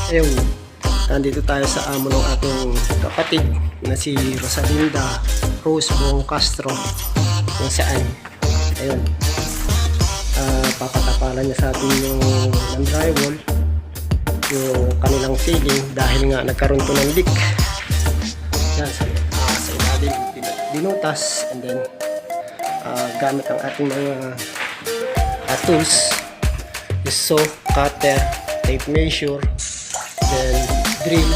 Ayun, nandito tayo sa amo ng ating kapatid na si Rosalinda Rose Bong Castro, kung saan ayun, papatapalan niya sa atin yung ng drywall, yung kanilang ceiling, dahil nga nagkaroon to ng leak. Yan, sa ilalim dinutas, and then gamit ang ating mga tools, yung saw, cutter, tape measure, then drill,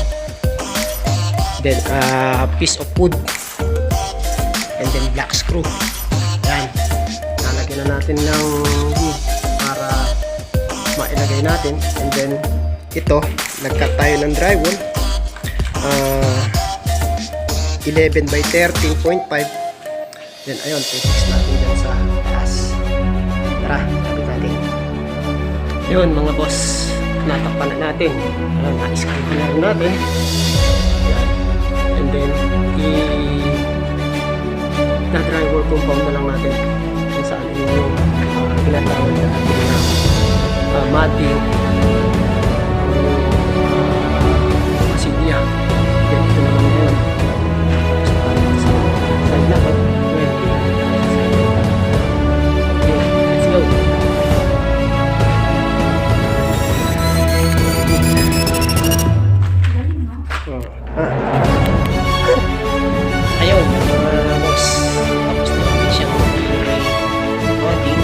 then piece of wood, and then black screw. Yan, nalagyan na natin ng wood para mailagay natin. And then ito, nagkat tayo ng drywall, 11 by 13.5. then ayun, fix natin dyan sa taas. Tara, tapit natin. Yun mga boss, natakpan na natin. Na-screw na rin natin. Yan. And then i-drywall compound na lang natin kung saan yung tinatawag na ating matting, masilya. Then ito naman yun sa side natin. Okay, let's go. Ayun mga boss, tapos na natin siyang recording.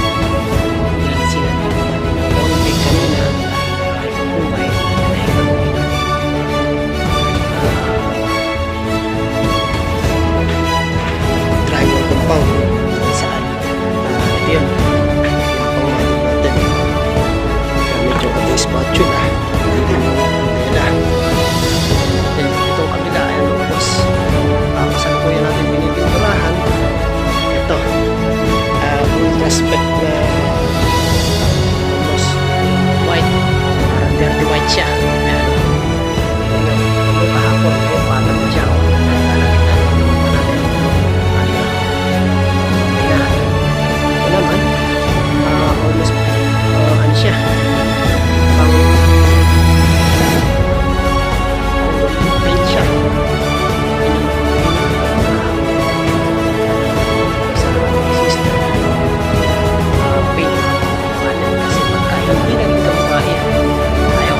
Yan, sinabi natin ng contact kanina ay pagkumay drywall compound kung saan yun pangmatin natin gamit yung ating spatula. Itong kabila, ayan mga boss, kasalukuyan natin pinipinturahan. Ito, ultra spec na almost white, parang dirty white siya. Ayan, ito kahapon, kaya patag na siya. Ito naman, almost ano siya, pang paint siya. Sa system paint, kasi pagka hindi na rin kamukaya, ayaw,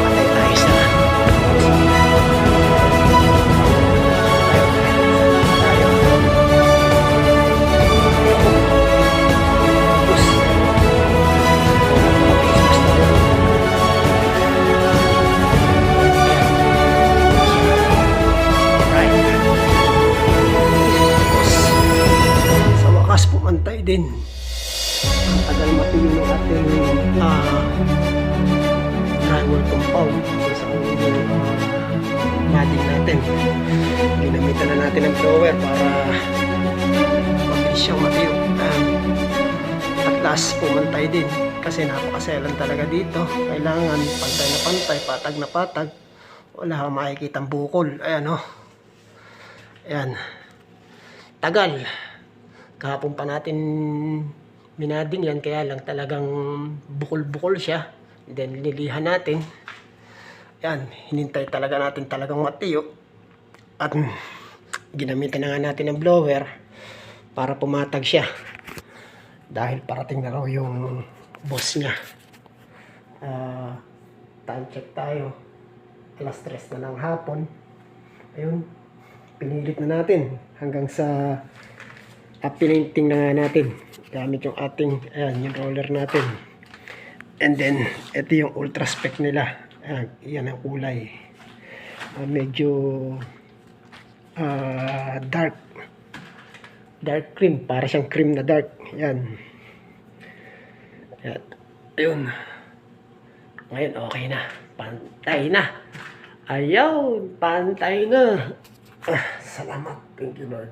patay tayo sa pumantay din. Ang tagal matuyo ng ating drywall compound sa matting natin. Ginamitan na natin ng blower para mabilis siyang matuyo. At last, pumantay din kasi napakaselan talaga dito. Kailangan pantay na pantay, patag na patag. Wala kang makikitang bukol. Ayan o. Ayan. Tagal. Kahapon pa natin minading yan, kaya lang talagang bukol-bukol siya. Then nilihan natin. Yan, hinintay talaga natin talagang matiyo. At ginamitan na nga natin ng blower para pumatag siya. Dahil parating na raw yung boss niya. Time check tayo. Alas 3 na ng hapon. Ayun, pinilit na natin hanggang sa pinainting na nga natin gamit yung ating, ayan, yung roller natin. And then ito yung ultra spec nila. Ayan, yan ang kulay, medyo dark cream, para siyang cream na dark. Yan, yan. Ayun, ngayon okay na, pantay na. Ayun, pantay na. Salamat, thank you Lord.